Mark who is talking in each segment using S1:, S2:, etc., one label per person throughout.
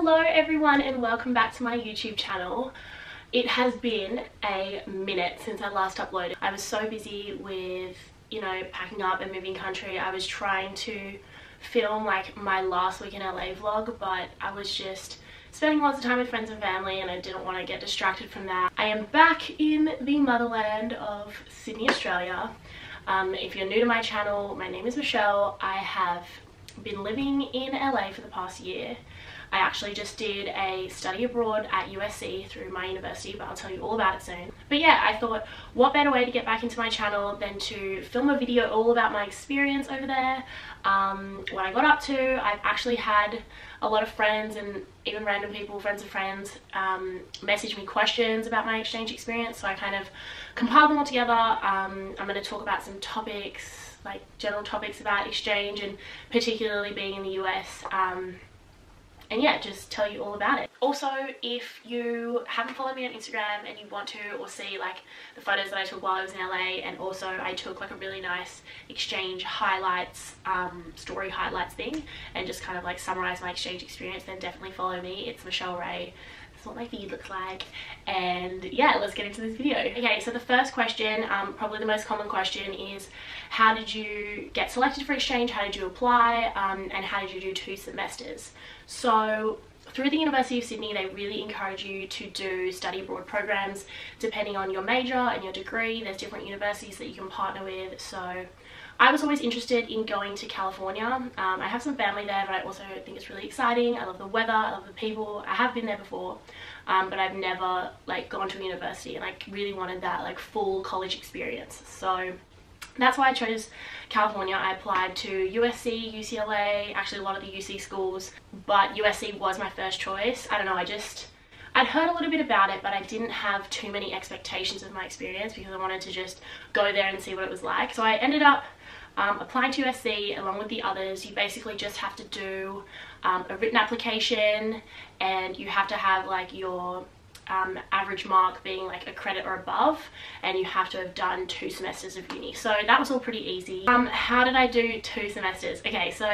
S1: Hello everyone and welcome back to my YouTube channel. It has been a minute since I last uploaded. I was so busy with, packing up and moving country. I was trying to film like my last week in LA vlog, but I was just spending lots of time with friends and family and I didn't want to get distracted from that. I am back in the motherland of Sydney, Australia. If you're new to my channel, my name is Michelle. I have been living in LA for the past year. I actually just did a study abroad at USC through my university, but I'll tell you all about it soon. But yeah, I thought what better way to get back into my channel than to film a video all about my experience over there, what I got up to. I've actually had a lot of friends and even random people, friends of friends, message me questions about my exchange experience, so I kind of compiled them all together. I'm going to talk about some topics, like general topics about exchange and particularly being in the US. And yeah, just tell you all about it. Also, if you haven't followed me on Instagram and you want to, or see like the photos that I took while I was in LA, and also I took like a really nice exchange highlights, story highlights thing, and just kind of like summarize my exchange experience, then definitely follow me. It's Micheleraee. That's what my feed looks like. And yeah, let's get into this video. Okay, so the first question, probably the most common question, is how did you get selected for exchange? How did you apply? And how did you do 2 semesters? So through the University of Sydney, they really encourage you to do study abroad programs depending on your major and your degree. There's different universities that you can partner with. So I was always interested in going to California. I have some family there, but I also think it's really exciting. I love the weather, I love the people. I have been there before, but I've never like gone to a university, and I really wanted that like full college experience. So that's why I chose California. I applied to USC, UCLA, actually a lot of the UC schools, but USC was my first choice. I don't know, I'd heard a little bit about it, but I didn't have too many expectations of my experience because I wanted to just go there and see what it was like. So I ended up applying to USC along with the others. You basically just have to do a written application, and you have to have like your average mark being like a credit or above, and you have to have done 2 semesters of uni. So that was all pretty easy. How did I do 2 semesters? Okay, so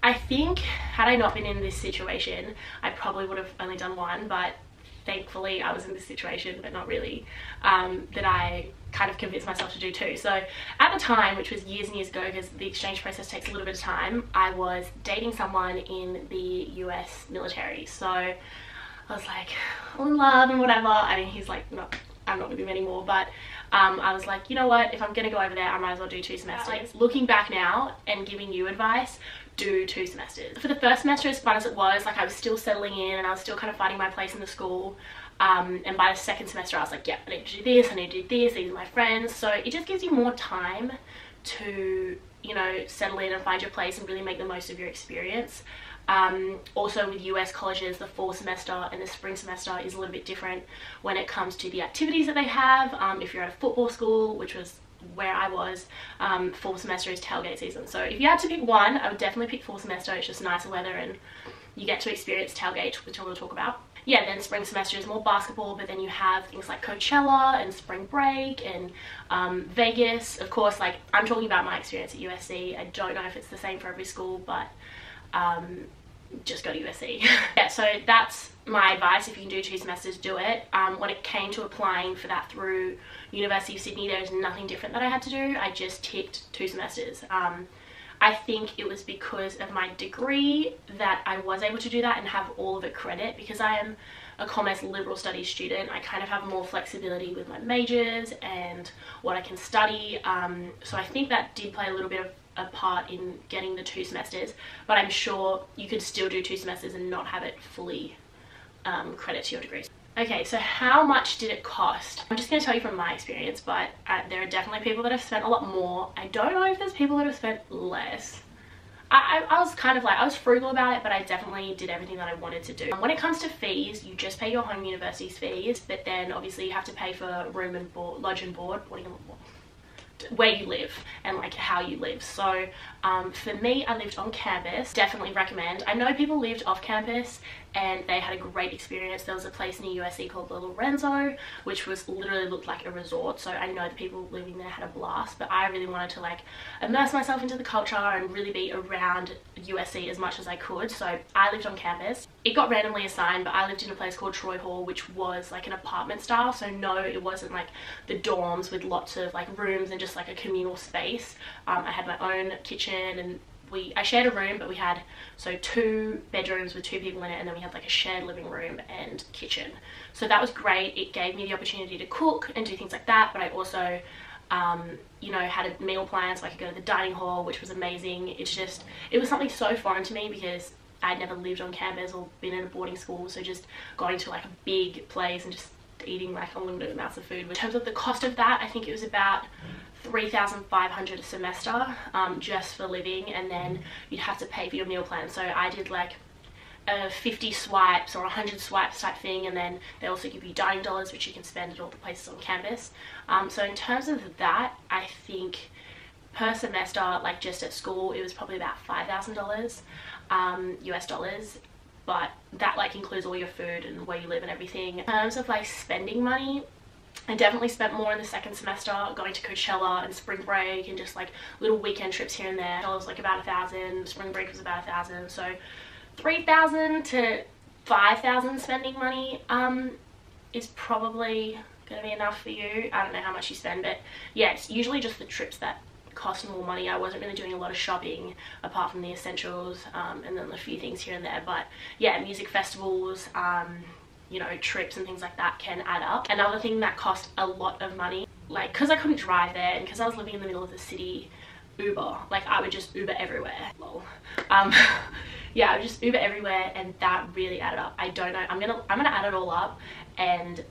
S1: I think had I not been in this situation, I probably would have only done 1, but thankfully I was in this situation, but not really, that I kind of convinced myself to do 2. So at the time, which was years and years ago, because the exchange process takes a little bit of time, I was dating someone in the US military. So I was like all in love and whatever. I mean, he's like, I'm not with him anymore, but I was like, you know what, if I'm gonna go over there, I might as well do 2 semesters. Like, looking back now and giving you advice, do 2 semesters. For the first semester, as fun as it was, like I was still settling in and I was still kind of finding my place in the school, and by the second semester I was like, yeah, I need to do this, I need to do this, these are my friends. So it just gives you more time to, settle in and find your place and really make the most of your experience. Also with US colleges, the fall semester and the spring semester is a little bit different when it comes to the activities that they have. If you're at a football school, which was where I was, fall semester is tailgate season. So if you had to pick one, I would definitely pick fall semester. It's just nicer weather and you get to experience tailgate, which I will talk about. Yeah, then spring semester is more basketball, but then you have things like Coachella and spring break and Vegas. Of course, like I'm talking about my experience at USC. I don't know if it's the same for every school, but just go to USC. Yeah, so that's my advice. If you can do 2 semesters, do it. When it came to applying for that through University of Sydney, there's nothing different that I had to do. I just ticked 2 semesters. I think it was because of my degree that I was able to do that and have all of it credit. Because I am a commerce liberal studies student, I kind of have more flexibility with my majors and what I can study. So I think that did play a little bit of a part in getting the 2 semesters, but I'm sure you could still do 2 semesters and not have it fully credit to your degree. Okay, so how much did it cost? I'm just going to tell you from my experience, but there are definitely people that have spent a lot more. I don't know if there's people that have spent less. I was kind of like, I was frugal about it, but I definitely did everything that I wanted to do. When it comes to fees, you just pay your home university's fees, but then obviously you have to pay for room and board, lodge and board. where you live and like how you live. So for me, I lived on campus. Definitely recommend. I know people lived off campus and they had a great experience. There was a place near USC called the Lorenzo, which was literally looked like a resort. So I know the people living there had a blast, but I really wanted to like immerse myself into the culture and really be around USC as much as I could. So I lived on campus. It got randomly assigned, but I lived in a place called Troy Hall, which was like an apartment style. So no, it wasn't like the dorms with lots of like rooms and just like a communal space. I had my own kitchen and I shared a room, but we had 2 bedrooms with 2 people in it, and then we had like a shared living room and kitchen. So that was great. It gave me the opportunity to cook and do things like that, but I also you know, had a meal plan so I could go to the dining hall, which was amazing. It was something so foreign to me because I'd never lived on campus or been in a boarding school, so just going to like a big place and just eating like unlimited amounts of food. In terms of the cost of that, I think it was about $3,500 a semester just for living, and then you'd have to pay for your meal plan. So I did like a 50 swipes or 100 swipes type thing, and then they also give you dining dollars which you can spend at all the places on campus. So in terms of that, I think per semester, like just at school, it was probably about $5,000 US dollars, but that like includes all your food and where you live and everything. In terms of like spending money, I definitely spent more in the second semester going to Coachella and spring break and just like little weekend trips here and there. It was like about $1,000, spring break was about $1,000, so $3,000 to $5,000 spending money is probably gonna be enough for you. I don't know how much you spend, but yeah, it's usually just the trips that cost more money. I wasn't really doing a lot of shopping apart from the essentials and then a few things here and there. But yeah, music festivals, you know, trips and things like that can add up. Another thing that cost a lot of money, like because I couldn't drive there and because I was living in the middle of the city, Uber. Like I would just Uber everywhere. Lol. Yeah, I would just Uber everywhere, and that really added up. I don't know. I'm gonna add it all up and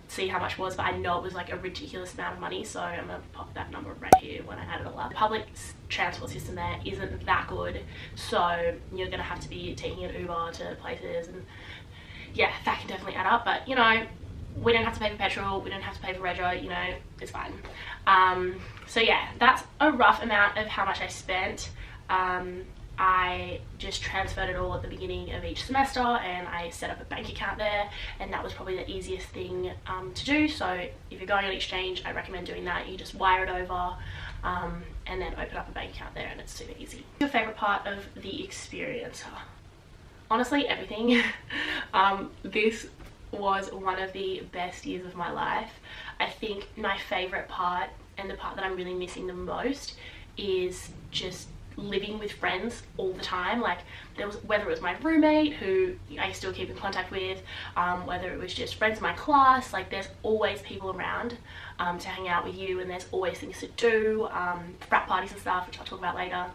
S1: see how much it was, but I know it was like a ridiculous amount of money, so I'm gonna pop that number right here when I add it all up. The public transport system there isn't that good, so you're gonna have to be taking an Uber to places, and yeah, that can definitely add up. But you know, we don't have to pay for petrol, we don't have to pay for rego, you know, it's fine. So yeah, that's a rough amount of how much I spent. I just transferred it all at the beginning of each semester, and I set up a bank account there, and that was probably the easiest thing to do. So if you're going on exchange, I recommend doing that. You just wire it over and then open up a bank account there, and it's super easy. Your favorite part of the experience? Honestly, everything. This was one of the best years of my life. I think my favorite part, and the part that I'm really missing the most, is just living with friends all the time. Like there was, whether it was my roommate who I still keep in contact with, whether it was just friends in my class, like there's always people around to hang out with you, and there's always things to do, frat parties and stuff, which I'll talk about later.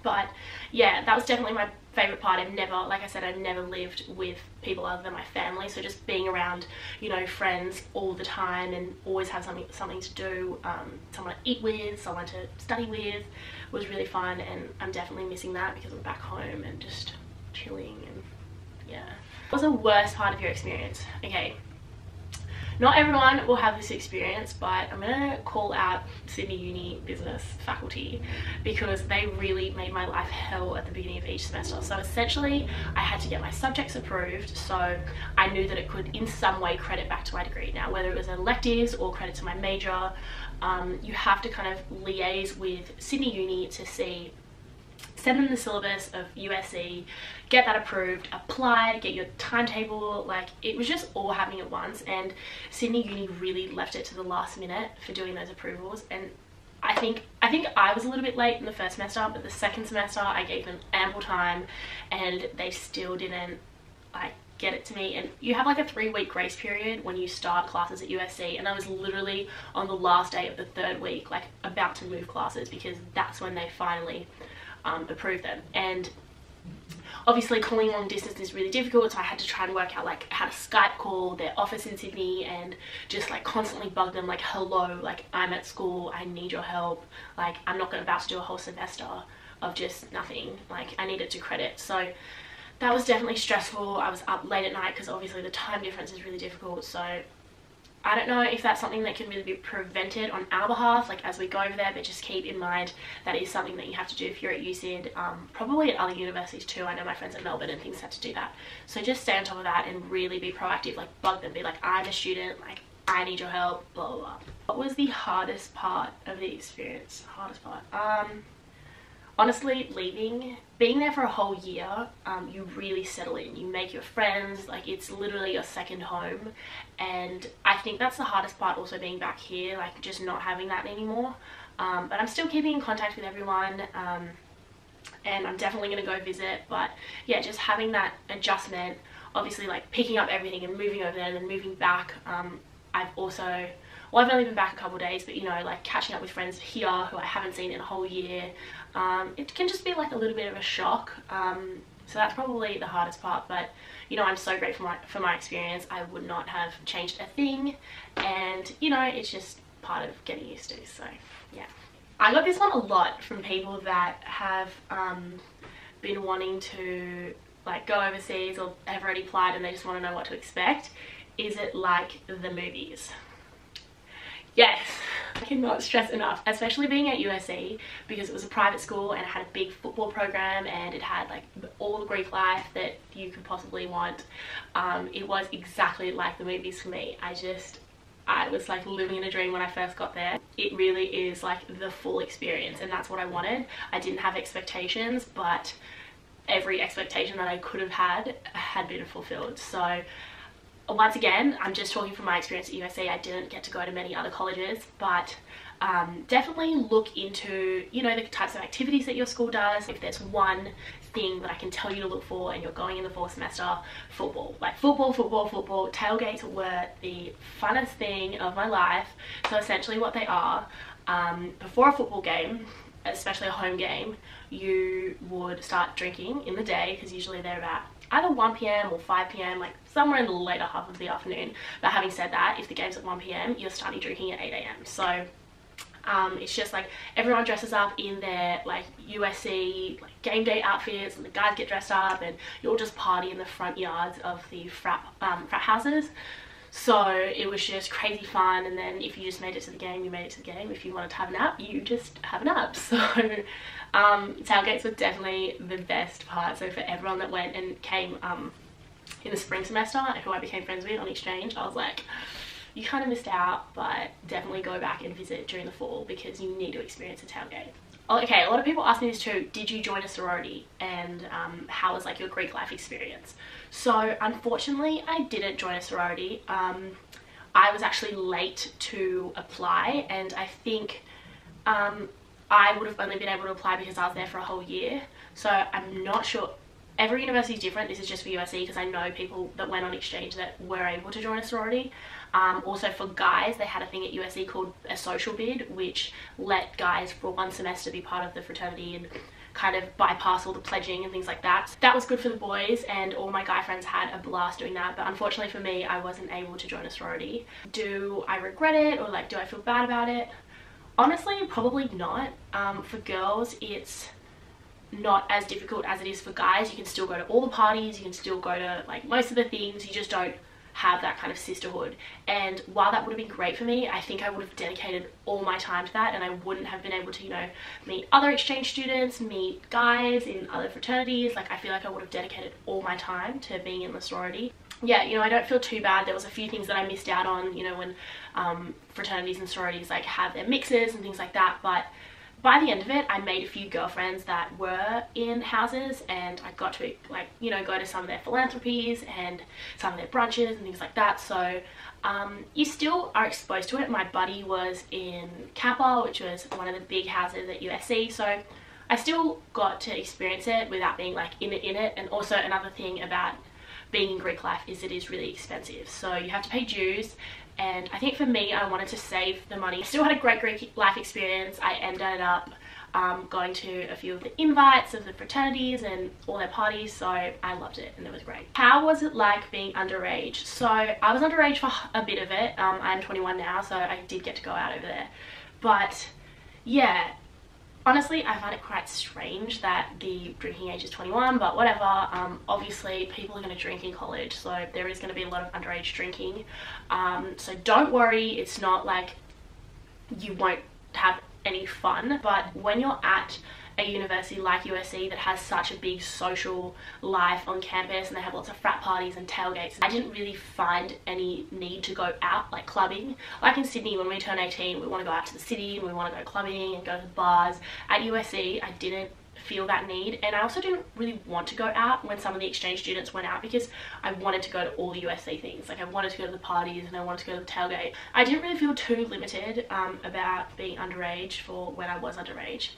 S1: But yeah, that was definitely my favorite part. I've never, like I said, I've never lived with people other than my family, so just being around, you know, friends all the time and always have something to do, someone to eat with, someone to study with, was really fun. And I'm definitely missing that because I'm back home and just chilling. And yeah, what was the worst part of your experience? Okay, not everyone will have this experience, but I'm gonna call out Sydney Uni business faculty because they really made my life hell at the beginning of each semester. So essentially I had to get my subjects approved, so I knew that it could in some way credit back to my degree. Now whether it was electives or credit to my major, you have to kind of liaise with Sydney Uni to send them the syllabus of USC, get that approved, apply, get your timetable. Like it was just all happening at once, and Sydney Uni really left it to the last minute for doing those approvals. And I think I was a little bit late in the first semester, but the second semester I gave them ample time and they still didn't like get it to me. And you have like a 3-week grace period when you start classes at USC, and I was literally on the last day of the 3rd week like about to move classes because that's when they finally approve them. And obviously calling long distance is really difficult, so I had to try and work out like how to Skype call their office in Sydney and just like constantly bug them like, hello, like I'm at school, I need your help, like I'm not about to do a whole semester of just nothing, like I needed to credit. So that was definitely stressful. I was up late at night because obviously the time difference is really difficult, so I don't know if that's something that can really be prevented on our behalf, like as we go over there, but just keep in mind that is something that you have to do if you're at UCID, probably at other universities too. I know my friends at Melbourne and things had to do that. So just stay on top of that and really be proactive, like bug them, be like, I'm a student, like I need your help, blah, blah, blah. What was the hardest part of the experience? Hardest part? Honestly, leaving. Being there for a whole year, you really settle in, you make your friends, like it's literally your second home. And I think that's the hardest part, also being back here, like just not having that anymore. But I'm still keeping in contact with everyone, and I'm definitely going to go visit. But yeah, just having that adjustment, obviously like picking up everything and moving over there and then moving back. I've also, well, I've only been back a couple of days, but you know, like catching up with friends here who I haven't seen in a whole year, it can just be like a little bit of a shock. So that's probably the hardest part, but you know, I'm so grateful for my experience. I would not have changed a thing, and you know, it's just part of getting used to. So yeah, I got this one a lot from people that have been wanting to like go overseas or have already applied and they just want to know what to expect. Is it like the movies? Yes, I cannot stress enough, especially being at USC, because it was a private school and it had a big football program and it had like all the Greek life that you could possibly want. It was exactly like the movies for me. I was like living in a dream when I first got there. It really is like the full experience, and that's what I wanted. I didn't have expectations, but every expectation that I could have had been fulfilled. So once again, I'm just talking from my experience at USC. I didn't get to go to many other colleges, but definitely look into, you know, the types of activities that your school does. If there's one thing that I can tell you to look for and you're going in the fall semester, football. Like football. Tailgates were the funnest thing of my life. So essentially what they are, before a football game, especially a home game, you would start drinking in the day, because usually they're about either 1 p.m. or 5 p.m, like somewhere in the later half of the afternoon. But having said that, if the game's at 1 p.m, you're starting drinking at 8 a.m. So it's just like everyone dresses up in their like USC like game day outfits, and the guys get dressed up, and you all just party in the front yards of the frat houses. So it was just crazy fun, and then if you just made it to the game, you made it to the game. If you wanted to have a nap, you just have a nap. So tailgates were definitely the best part. So for everyone that went and came in the spring semester, who I became friends with on exchange, I was like, you kind of missed out, but definitely go back and visit during the fall, because you need to experience a tailgate. Okay, a lot of people ask me this too. Did you join a sorority, and how was like your Greek life experience? So unfortunately, I didn't join a sorority. I was actually late to apply, and I think I would have only been able to apply because I was there for a whole year. So I'm not sure. Every university is different. This is just for USC, because I know people that went on exchange that were able to join a sorority. Also for guys, they had a thing at USC called a social bid, which let guys for one semester be part of the fraternity and kind of bypass all the pledging and things like that. That was good for the boys, and all my guy friends had a blast doing that. But unfortunately for me, I wasn't able to join a sorority. Do I regret it, or like do I feel bad about it? Honestly, probably not. For girls, it's not as difficult as it is for guys. You can still go to all the parties, you can still go to like most of the things, you just don't have that kind of sisterhood. And while that would have been great for me, I think I would have dedicated all my time to that, and I wouldn't have been able to, you know, meet other exchange students, meet guys in other fraternities. Like I feel like I would have dedicated all my time to being in the sorority. Yeah, you know, I don't feel too bad. There was a few things that I missed out on, you know, when fraternities and sororities like have their mixes and things like that, but by the end of it, I made a few girlfriends that were in houses, and I got to, like, you know, go to some of their philanthropies and some of their brunches and things like that. So you still are exposed to it. My buddy was in Kappa, which was one of the big houses at USC, so I still got to experience it without being like in it. And also another thing about being in Greek life is it is really expensive, so you have to pay dues. And I think for me, I wanted to save the money. I still had a great Greek life experience. I ended up going to a few of the invites of the fraternities and all their parties, so I loved it and it was great. How was it like being underage? So I was underage for a bit of it. I'm 21 now, so I did get to go out over there. But yeah, Honestly, I find it quite strange that the drinking age is 21, but whatever. Obviously, people are going to drink in college, so there is going to be a lot of underage drinking. So don't worry, it's not like you won't have any fun, but when you're at a university like USC that has such a big social life on campus and they have lots of frat parties and tailgates, I didn't really find any need to go out like clubbing. Like in Sydney, when we turn 18, we want to go out to the city and we want to go clubbing and go to the bars. At USC, I didn't feel that need, and I also didn't really want to go out when some of the exchange students went out because I wanted to go to all the USC things. Like I wanted to go to the parties and I wanted to go to the tailgate. I didn't really feel too limited about being underage for when I was underage.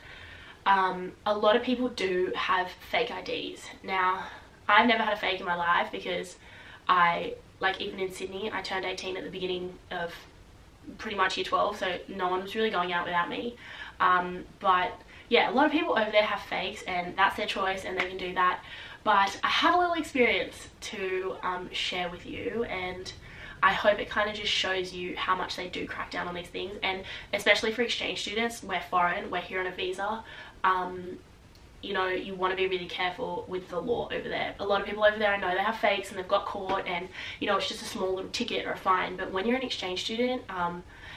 S1: A lot of people do have fake IDs. Now, I've never had a fake in my life because even in Sydney, I turned 18 at the beginning of pretty much year 12, so no one was really going out without me. But yeah, a lot of people over there have fakes and that's their choice and they can do that. But I have a little experience to share with you, and I hope it kind of just shows you how much they do crack down on these things, and especially for exchange students, we're foreign, we're here on a visa. You know, you want to be really careful with the law over there. A lot of people over there, I know they have fakes and they've got caught, and you know, it's just a small little ticket or a fine, but when you're an exchange student,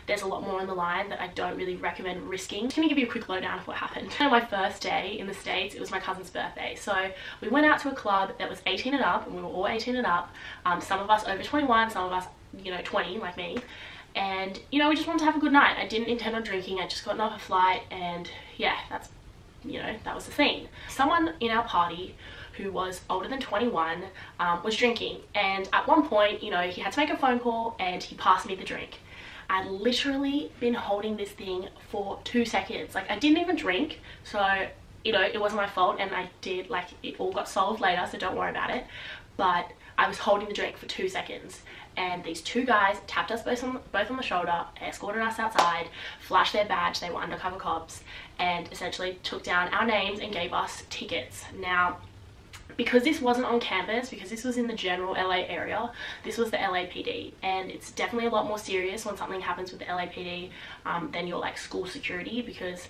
S1: there's a lot more on the line that I don't really recommend risking. I'm just gonna give you a quick lowdown of what happened. On my first day in the States, it was my cousin's birthday. So we went out to a club that was 18 and up, and we were all 18 and up. Some of us over 21, some of us, you know, 20 like me. And, you know, we just wanted to have a good night. I didn't intend on drinking, I just got off a flight, and yeah, that's, you know, that was the scene. Someone in our party who was older than 21 was drinking, and at one point, you know, he had to make a phone call and he passed me the drink. I'd literally been holding this thing for 2 seconds. Like, I didn't even drink, so, you know, it wasn't my fault, and I did, like, it all got solved later, so don't worry about it. But I was holding the drink for 2 seconds, and these two guys tapped us both on the shoulder, escorted us outside, flashed their badge, they were undercover cops, and essentially took down our names and gave us tickets. Now, because this wasn't on campus, because this was in the general LA area, this was the LAPD, and it's definitely a lot more serious when something happens with the LAPD than your like school security, because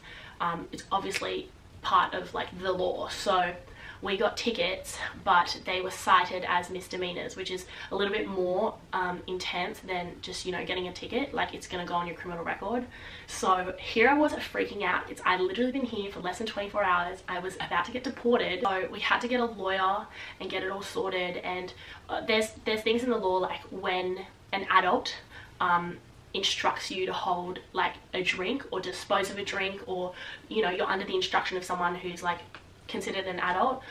S1: it's obviously part of like the law. So we got tickets, but they were cited as misdemeanors, which is a little bit more intense than just, you know, getting a ticket. Like, it's gonna go on your criminal record. So here I was freaking out. I'd literally been here for less than 24 hours. I was about to get deported, so we had to get a lawyer and get it all sorted. And there's things in the law, like when an adult instructs you to hold like a drink or dispose of a drink, or, you know, you're under the instruction of someone who's like considered an adult,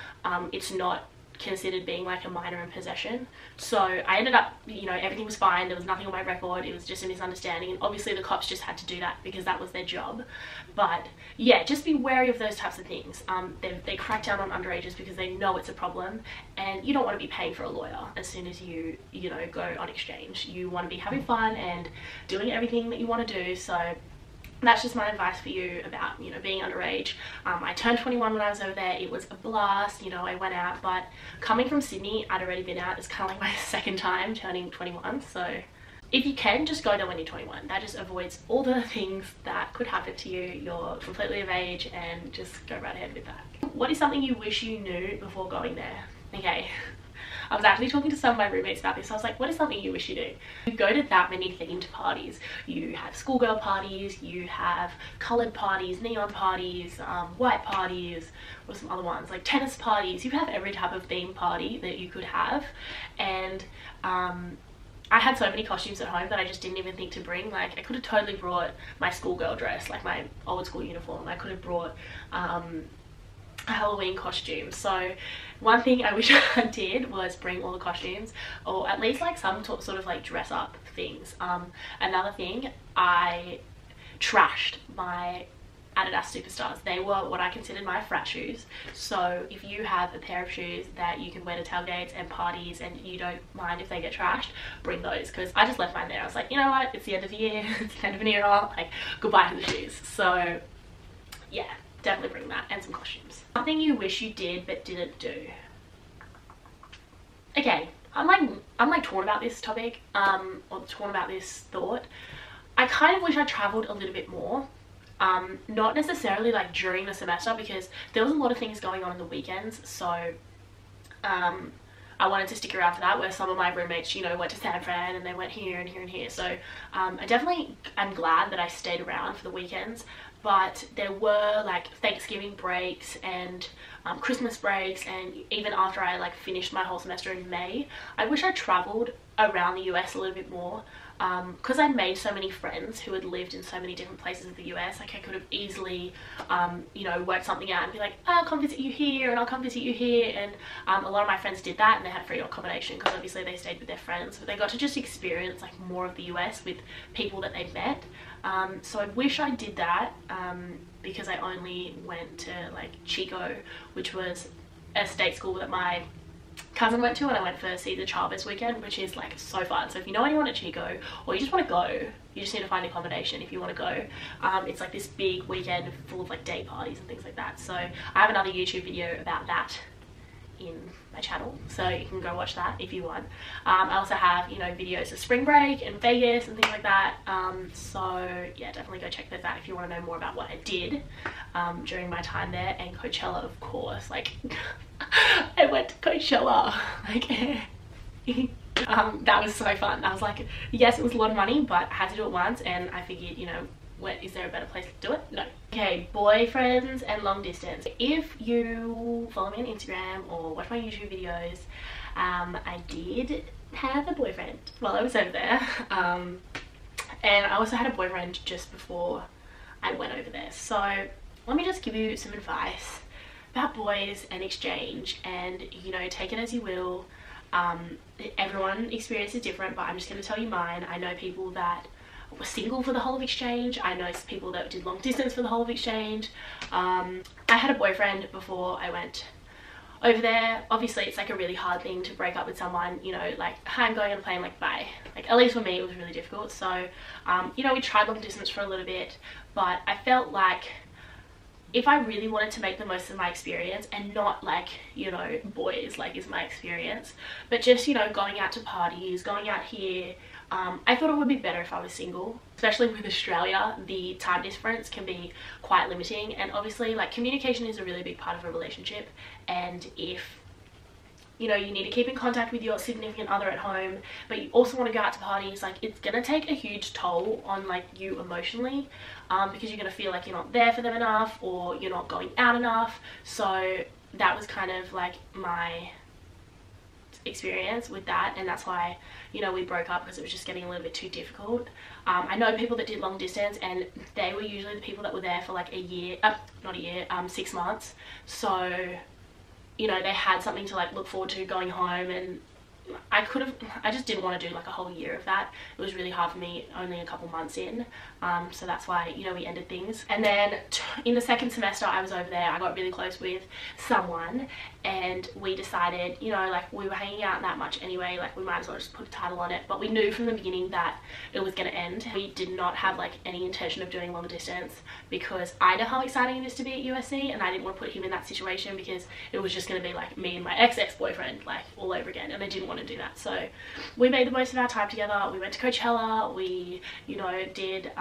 S1: it's not considered being like a minor in possession. So I ended up, you know, everything was fine, there was nothing on my record, it was just a misunderstanding, and obviously the cops just had to do that because that was their job. But yeah, just be wary of those types of things. They crack down on underages because they know it's a problem, and you don't want to be paying for a lawyer as soon as you know, go on exchange. You want to be having fun and doing everything that you want to do. So that's just my advice for you about, you know, being underage. I turned 21 when I was over there. It was a blast, you know, I went out, but coming from Sydney, I'd already been out. It's kind of like my second time turning 21. So if you can, just go there when you're 21. That just avoids all the things that could happen to you. You're completely of age, and just go right ahead with that. What is something you wish you knew before going there? Okay. I was actually talking to some of my roommates about this. I was like, what is something you wish you knew? You go to that many themed parties. You have schoolgirl parties, you have coloured parties, neon parties, white parties, what are some other ones? Like tennis parties. You have every type of theme party that you could have. And I had so many costumes at home that I just didn't even think to bring. Like, I could have totally brought my schoolgirl dress, like my old school uniform. I could have brought a Halloween costume. So one thing I wish I did was bring all the costumes, or at least like some sort of like dress up things. Another thing, I trashed my Adidas Superstars. They were what I considered my frat shoes. So if you have a pair of shoes that you can wear to tailgates and parties and you don't mind if they get trashed, bring those, because I just left mine there. I was like, you know what, it's the end of the year, it's the end of an era, like, goodbye to the shoes. So yeah, definitely bring that and some costumes. Something you wish you did but didn't do. Okay, I'm like torn about this topic, or torn about this thought. I kind of wish I traveled a little bit more. not necessarily like during the semester, because there was a lot of things going on in the weekends, so I wanted to stick around for that, where some of my roommates, you know, went to San Fran and they went here and here and here. So I'm glad that I stayed around for the weekends. But there were like Thanksgiving breaks and Christmas breaks, and even after I like finished my whole semester in May, I wish I traveled around the US a little bit more, because I made so many friends who had lived in so many different places of the US. Like I could have easily you know, worked something out and be like, oh, I'll come visit you here and I'll come visit you here. And a lot of my friends did that, and they had free accommodation because obviously they stayed with their friends, but they got to just experience like more of the US with people that they met. So I wish I did that, because I only went to like Chico, which was a state school that my cousin went to, and I went for Caesar Chavez weekend, which is like so fun. So if you know anyone at Chico, or you just want to go, you just need to find accommodation if you want to go. It's like this big weekend full of like day parties and things like that. So I have another YouTube video about that in my channel, so you can go watch that if you want. I also have, you know, videos of spring break and Vegas and things like that, so yeah, definitely go check those out if you want to know more about what I did during my time there. And Coachella, of course, like I went to Coachella, like that was so fun. I was like, yes, it was a lot of money, but I had to do it once, and I figured, you know, is there a better place to do it? No. Okay, boyfriends and long distance. If you follow me on Instagram or watch my YouTube videos, I did have a boyfriend while I was over there, and I also had a boyfriend just before I went over there. So let me just give you some advice about boys and exchange, and you know, take it as you will. Everyone's experience is different, but I'm just going to tell you mine. I know people that were single for the whole of exchange. I know people that did long distance for the whole of exchange. I had a boyfriend before I went over there. Obviously it's like a really hard thing to break up with someone, you know, like, hi, I'm going on a plane, like, bye. Like, at least for me it was really difficult. So you know, we tried long distance for a little bit, but I felt like if I really wanted to make the most of my experience, and not like, you know, boys like is my experience, but just, you know, going out to parties, going out here, I thought it would be better if I was single. Especially with Australia, the time difference can be quite limiting, and obviously like communication is a really big part of a relationship. And if, you know, you need to keep in contact with your significant other at home, but you also want to go out to parties, like it's gonna take a huge toll on like you emotionally, because you're gonna feel like you're not there for them enough, or you're not going out enough. So that was kind of like my experience with that, and that's why, you know, we broke up, because it was just getting a little bit too difficult. I know people that did long distance, and they were usually the people that were there for like a year, not a year, 6 months. So, you know, they had something to like look forward to going home, and I just didn't want to do like a whole year of that. It was really hard for me only a couple months in, so that's why, you know, we ended things. And then in the second semester I was over there, I got really close with someone, and we decided, you know, like we were hanging out that much anyway, like we might as well just put a title on it. But we knew from the beginning that it was going to end. We did not have like any intention of doing long distance, because I know how exciting it is to be at USC, and I didn't want to put him in that situation, because it was just going to be like me and my ex-boyfriend like all over again, and I didn't want to do that. So we made the most of our time together. We went to Coachella, we, you know, did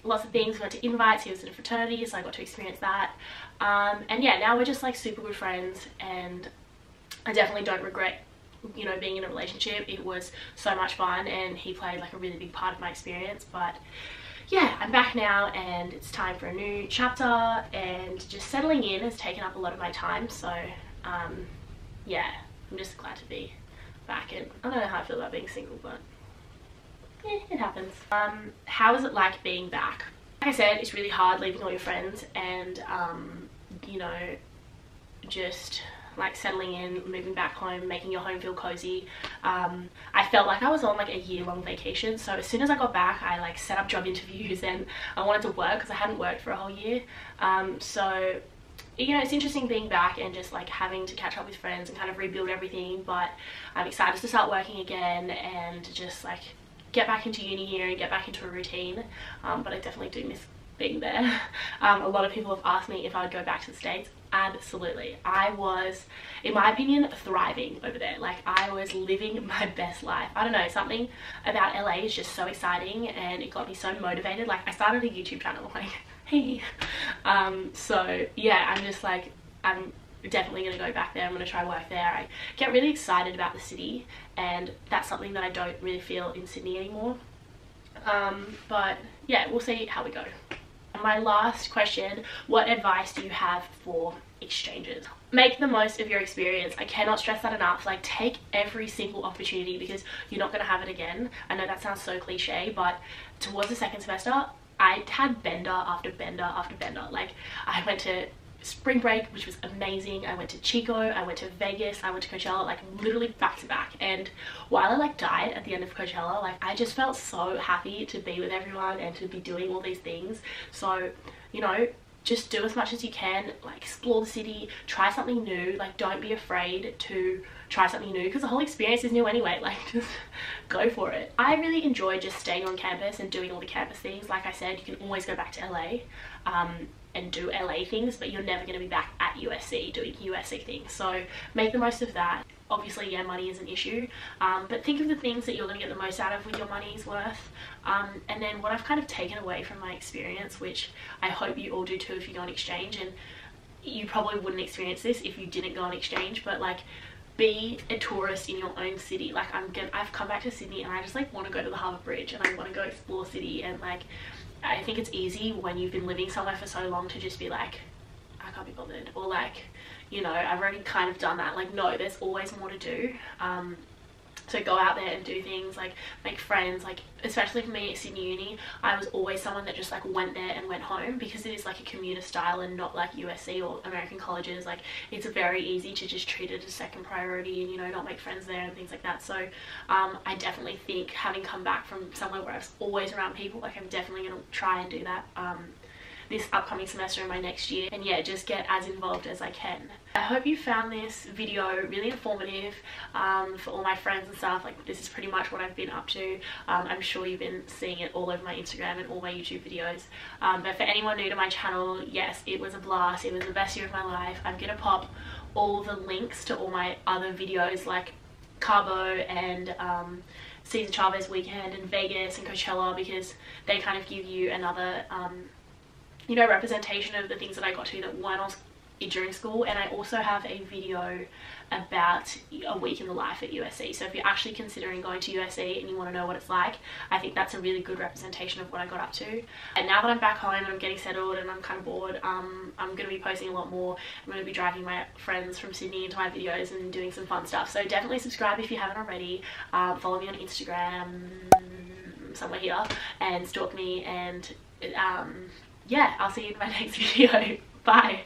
S1: lots of things. We went to invites. He was in a fraternity, so I got to experience that, and yeah, now we're just like super good friends, and I definitely don't regret, you know, being in a relationship. It was so much fun, and he played like a really big part of my experience. But yeah, I'm back now, and it's time for a new chapter, and just settling in has taken up a lot of my time. So yeah, I'm just glad to be back, and I don't know how I feel about being single, but yeah, it happens. How is it like being back? Like I said, it's really hard leaving all your friends, and you know, just like settling in, moving back home, making your home feel cozy. I felt like I was on like a year-long vacation, so as soon as I got back, I like set up job interviews, and I wanted to work because I hadn't worked for a whole year. So you know, it's interesting being back and just like having to catch up with friends and kind of rebuild everything. But I'm excited to start working again, and just like get back into uni here and get back into a routine. But I definitely do miss being there. A lot of people have asked me if I would go back to the States. Absolutely. I was, in my opinion, thriving over there. Like, I was living my best life. I don't know, something about LA is just so exciting, and it got me so motivated. Like, I started a YouTube channel like Hey. So yeah, I'm just like, I'm definitely going to go back there. I'm going to try work there. I get really excited about the city, and that's something that I don't really feel in Sydney anymore. But yeah, we'll see how we go. My last question, what advice do you have for exchanges? Make the most of your experience. I cannot stress that enough. Like, take every single opportunity, because you're not going to have it again. I know that sounds so cliche, but towards the second semester, I had bender after bender after bender. Like, I went to spring break, which was amazing. I went to Chico, I went to Vegas, I went to Coachella, like literally back to back. And while I like died at the end of Coachella, like I just felt so happy to be with everyone and to be doing all these things. So, you know, just do as much as you can, like explore the city, try something new. Like, don't be afraid to try something new, because the whole experience is new anyway. Like, just go for it. I really enjoy just staying on campus and doing all the campus things. Like I said, you can always go back to LA and do LA things, but you're never going to be back at USC doing USC things. So make the most of that. Obviously, yeah, money is an issue, but think of the things that you're going to get the most out of with your money's worth. And then what I've kind of taken away from my experience, which I hope you all do too if you go on exchange, and you probably wouldn't experience this if you didn't go on exchange, but like, be a tourist in your own city. Like, I've come back to Sydney and I just like want to go to the Harbour Bridge and I want to go explore city. And like, I think it's easy when you've been living somewhere for so long to just be like, I can't be bothered, or like, you know, I've already kind of done that. Like, no, there's always more to do. So go out there and do things, like make friends. Like, especially for me at Sydney Uni, I was always someone that just like went there and went home, because it is like a commuter style and not like USC or American colleges. Like, it's very easy to just treat it as second priority and, you know, not make friends there and things like that. So I definitely think, having come back from somewhere where I was always around people, like I'm definitely going to try and do that this upcoming semester in my next year, and yeah, just get as involved as I can. I hope you found this video really informative for all my friends and stuff. Like, this is pretty much what I've been up to. I'm sure you've been seeing it all over my Instagram and all my YouTube videos. But for anyone new to my channel, yes, it was a blast. It was the best year of my life. I'm gonna pop all the links to all my other videos, like Cabo and Cesar Chavez weekend and Vegas and Coachella, because they kind of give you another you know, representation of the things that I got to that weren't on during school. And I also have a video about a week in the life at USC. So if you're actually considering going to USC and you want to know what it's like, I think that's a really good representation of what I got up to. And now that I'm back home and I'm getting settled and I'm kind of bored, I'm going to be posting a lot more. I'm going to be dragging my friends from Sydney into my videos and doing some fun stuff. So definitely subscribe if you haven't already. Follow me on Instagram, somewhere here, and stalk me. And yeah, I'll see you in my next video. Bye.